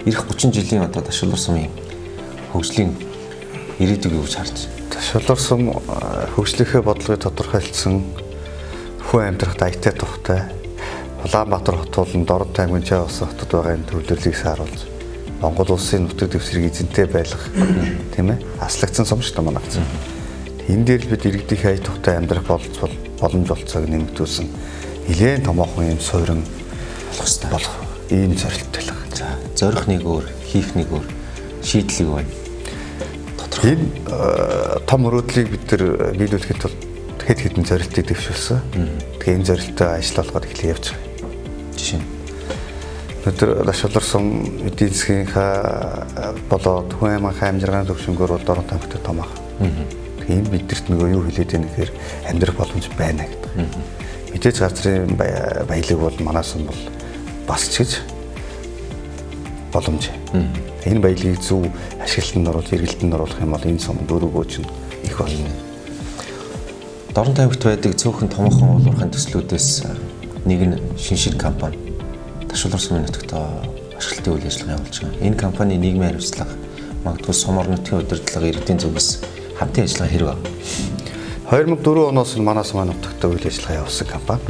эх 30 жилийн одоо Дашвар сумын хөгжлийн ирээдүйг юу гэж харж байна? Дашвар сум хөгжлийнхээ бодлогыг тодорхойлсон хүн амьдрахад аятай тухтай Улаанбаатар хот болон Дорд аймгийн Чавс хотод байгаа энэ төвлөрлийг сааруулж Монгол улсын нутаг дэвсгэрийг эзэнтэй байлгах тийм ээ аслагдсан сум шүү дээ манайх. Энэ дээр л бид иргэдийнхээ ая тухтай амьдрах боломж олцоог нэмэгдүүлсэн нэлээд томоохон юм суурин болох ийм зорилттой л байна. За зорих нэг өөр, хийх нэг өөр шийдлэг байна. Тодорхой энэ том өрөөдлийг бид нар биелүүлэхэд тулд хэд хэдэн зорилтыг дэвшүүлсэн. Тэгээ энэ зорилттой ажил болгоод эхлэх явж байгаа. Жишээ нь өнөөдөр Дашвар сум эдийн засгийнхаа болоод хүн аймаг хаймжиргааны төвшнгөөр бол Дорд аймагт том ах. Тэгээ энэ бидэрт нөгөө юу хэлээд байна гэхээр амьдрах боломж байна гэдэг. Мэдээж газрын баялаг бол манай сум бол бас ч гэж боломж. Энэ баялагийг зөв ашиглалтанд оруулж, эргэлтэнд оруулах юм бол энэ сумд өөрөөгөө чинь их болно. Дорд аймагт байдаг цөөхөн томоохон уулуурхайн төслүүдээс нэг нь шиншил компани Дашвар сумын нутагт ашиглалтын үйл ажиллагаа явуулж байгаа. Энэ компани нийгмийн хариуцлага, магадгүй сум орон нутгийн удирдлага, иргэдийн зүгээс хамтын ажиллагаа хэрэг байна. 2004 оноос нь манай сумын нутагт үйл ажиллагаа явуулсан компани.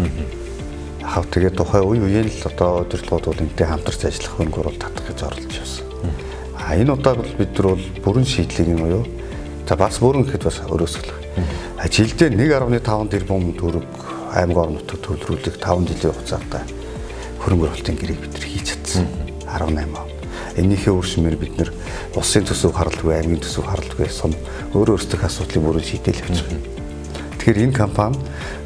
Хав тэгээд тухай үе үеийн л одоо удирдлагууд бол энтэй хамтарч ажиллах хөнгөр бол татах гэж оролдож явсан. Энэ удаа бол бид нар бол бүрэн шийдлийг юм уу? За бас бүрэн гэхэд бас өрөөсгөл. Жилдээ 1.5 тэрбум төгрөг аймаг орон нутагт төлрүүлэх 5 жилийн хугацаанд хөрөнгө оруулалтын гэрээг бид нар хийж чадсан. 18 он. Энийхээ үршмээр бид нар улсын төсөв харалгүй, аймгийн төсөв харалгүй сум өөрөө өөрсдөө асуудлыг бүрэн шийдэл явуулж байгаа. Тэгэхээр энэ компани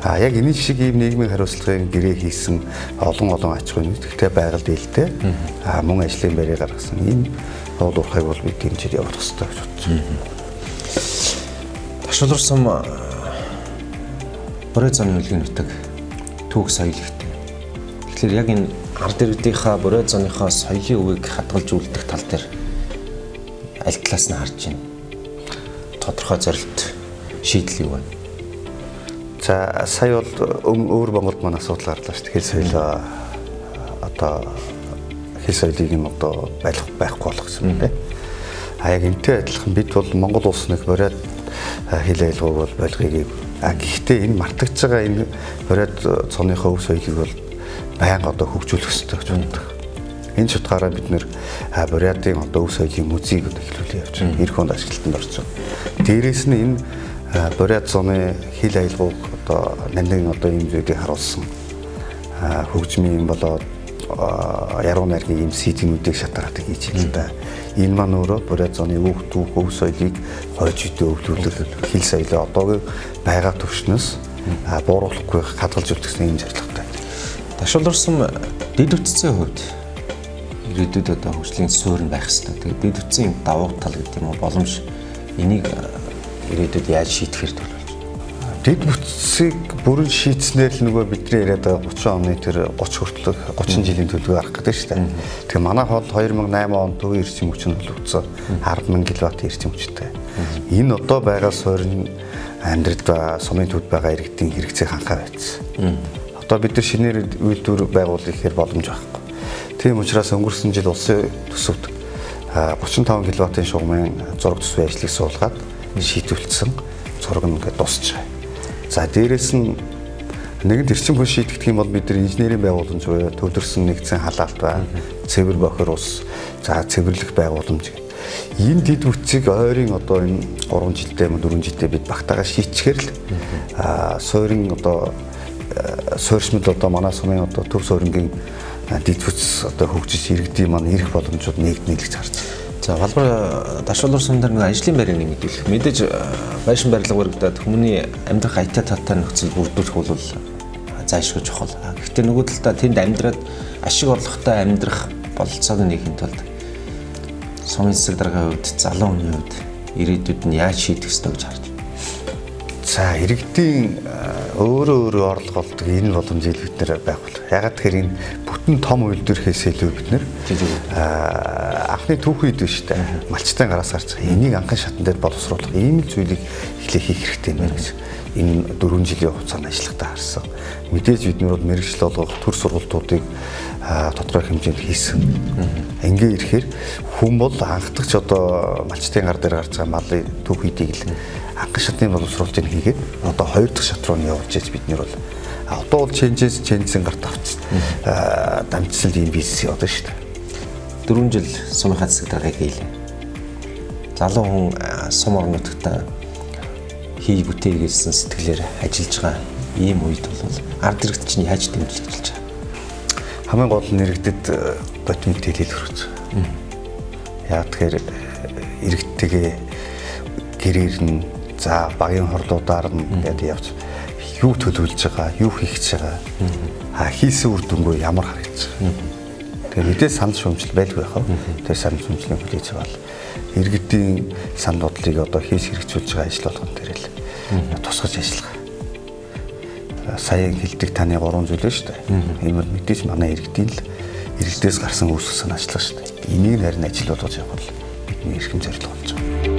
яг энэ шиг ийм нийгмийн хариуцлагын гэрээ хийсэн олон ач холбогдолтой нэгтгэл байгальд ээлтэй мөн ажлын байрыг гаргасан энэ уулуурхайг бол бид дэмжиж явах хэрэгтэй гэж бодож байна. Дашвар сум Борой зооны хөлгийн нутаг түүх соёл ихтэй. Тэгэхээр яг энэ ард иргэдийнхаа Борой зооныхоо соёлын үеийг хадгалж үлдэх тал дээр аль талаас нь харж байна? Тодорхой зорилт шийдэл юу байна? За сая бол өөр Монголд маань асуудал гарлаа шүү дээ. Хэл соёлоо одоо хэл соёлыг нь одоо байхгүй болгосон юм байна. Яг энтэй адилхан бид бол Монгол улс нэг Боройд хэл айлгууг бол болгоёг. Гэхдээ энэ мартагдж байгаа энэ Боройд цооныхоо өв соёлыг бол байнга одоо хөгжүүлэх хэрэгтэй гэж боддог. Энэ чухалаараа бид нэр Боройдын одоо өв соёлын музейг эхлүүлээ явж байгаа. Эх хонд ашиглалтанд орж байгаа. Дээрээс нь энэ Боройд цооны хэл айлгууг одоо нандин одоо ийм зүйлийг харуулсан хөгжмийн болоод яруу найргийн ийм CD-нүүдийг шатаагаад хийж байна л да. Энэ маань өөрөө Боройд цооны түүх өв соёлыг хойж идэ өвлүүлэх хэл соёлоо одоогийн байгаа төвшнөөс бууруулахгүй хадгалж үлдсэн юм зорилготой. Дашвар сум дэд үтцийн хувьд ирээдүйд одоо хөгжлийн суурь байх хэрэгтэй. Тэгээд дэд үтцийн юм давуу тал гэдэг юм уу боломж энийг ирээдүйд яаж шийдэхээр төлөвлөж байна? Дэд бүтцийг бүрэн шийдснээр л нөгөө бидний яриад байгаа 30 оны тэр 30 хүртэлх 30 жилийн төлөвөө арах гэдэг шүү дээ. Тэгэхээр манай хол 2008 он төвийн эрчим хүчин төлөвлөсөн 10,000 кВт эрчим хүчтэй. Энэ одоо байгаа суурь амьдралд сумын төвд байгаа иргэдийн хэрэгцээг хангах байсан. Одоо бид нар шинээр үйлдвэр байгуулах ихээр боломж байхгүй. Тийм учраас өнгөрсөн жил улсын төсөвт 35 кВт-ын шугамын зураг төсвийн ажлыг суулгаад шийтүүлсэн зураг нь ингээд дуусч байгаа. За дээрэс нь нэгэн эрчим хүн шийдэгдэх юм бол бид нар инженерийн байгууламж буюу төвлөрсөн нэгдсэн халаалт байна. Цэвэр бохир ус, за цэвэрлэх байгууламж. Энэ дэд бүтцийг ойрын одоо энэ 3 жилдээ 4 жилдээ бид багтаагаар шийдчихээр л суурин одоо суурьшмал одоо манай сумын одоо төв суурингийн дэд бүтц одоо хөгжиж иргэдийн маань ирэх боломжууд нэгднэ гэж харж байна. За балбар Дашвар сум дээр нэг ажлын байрыг нэмэгдүүлэх. Мэдээж байшин барилга баригдаад хүмүүний амьдрах аятай таттай нөхцөл бүрдүүлэх бол зайлшгүй чухал. Гэхдээ нөгөө талдаа тэнд амьдраад ашиг орлоготой амьдрах бололцоог нэхийн тулд сумын засаг даргын хувьд, залуу хүний хувьд ирээдүйд нь яаж шийдэх ёстой гэж харж байна. За иргэдийн өөрөө орлого олдог энэ боломжийг бид нэр байгуул. Ягаад тэгэхээр энэ бүтэн том үйлдвэрхээс илүү бид нэр анхны түүхийд биш үү? Малчтын гараас гарч байгаа. Энийг анхан шатан дээр боловсруулах ийм л зүйлийг эхлэх хийх хэрэгтэй юм байна гэж. энэ 4 жилийн хугацаанд ажиллахдаа харсан. Мэдээж бид нар бол мэргэжил олгох төр сургалтуудыг тодорхой хэмжээнд хийсэн. Ингээ ирэхээр хүн бол анхдагч одоо малчтын гар дээр гарч байгаа малын төв хийдийг л анхан шатны боловсруулалтыг хийгээд одоо 2 дахь шат руу нь явуулж ийж бид нар бол одоо бол ченжсэн гарт авч дамжсал ийм бизнес явуулдаг шүү дээ. 4 жил сумынхаа засаг даргаыг хийлээ. Залуу хүн сум орнуудтай хий бүтээй гэсэн сэтгэлээр ажиллаж байгаа ийм үед бол ард иргэд чинь яаж дэмжиж ажиллаж байгаа? Хамгийн гол нь иргэдэд бодит мэдээлэл хүргэж байгаа. Яг тэгэхээр иргэдтэйгээ гэрээр нь за багийн хорлуудаар нь гэдэг явж юу төлөвлөж байгаа, юу хийх гэж байгаа, хийсэн үр дүнгүй ямар харагдаж байгаа. Тэгээ мэдээ санал шүүмжил байлгүй яхав. Тэгээ санал шүүмжлийн хүлээж аваад иргэдийн санал бодлыг одоо хийж хэрэгжүүлж байгаа ажил болгон дээр л тусгаж ажиллах. Сая хэлдэг таны 3 зүйл шүү дээ. Энэ бол мэдээж манай иргэдийн л иргэдээс гарсан үүсэх санаачлал шүү дээ. Энийг харин ажил болгож явах бол бидний эрхэм зорилго болж байгаа.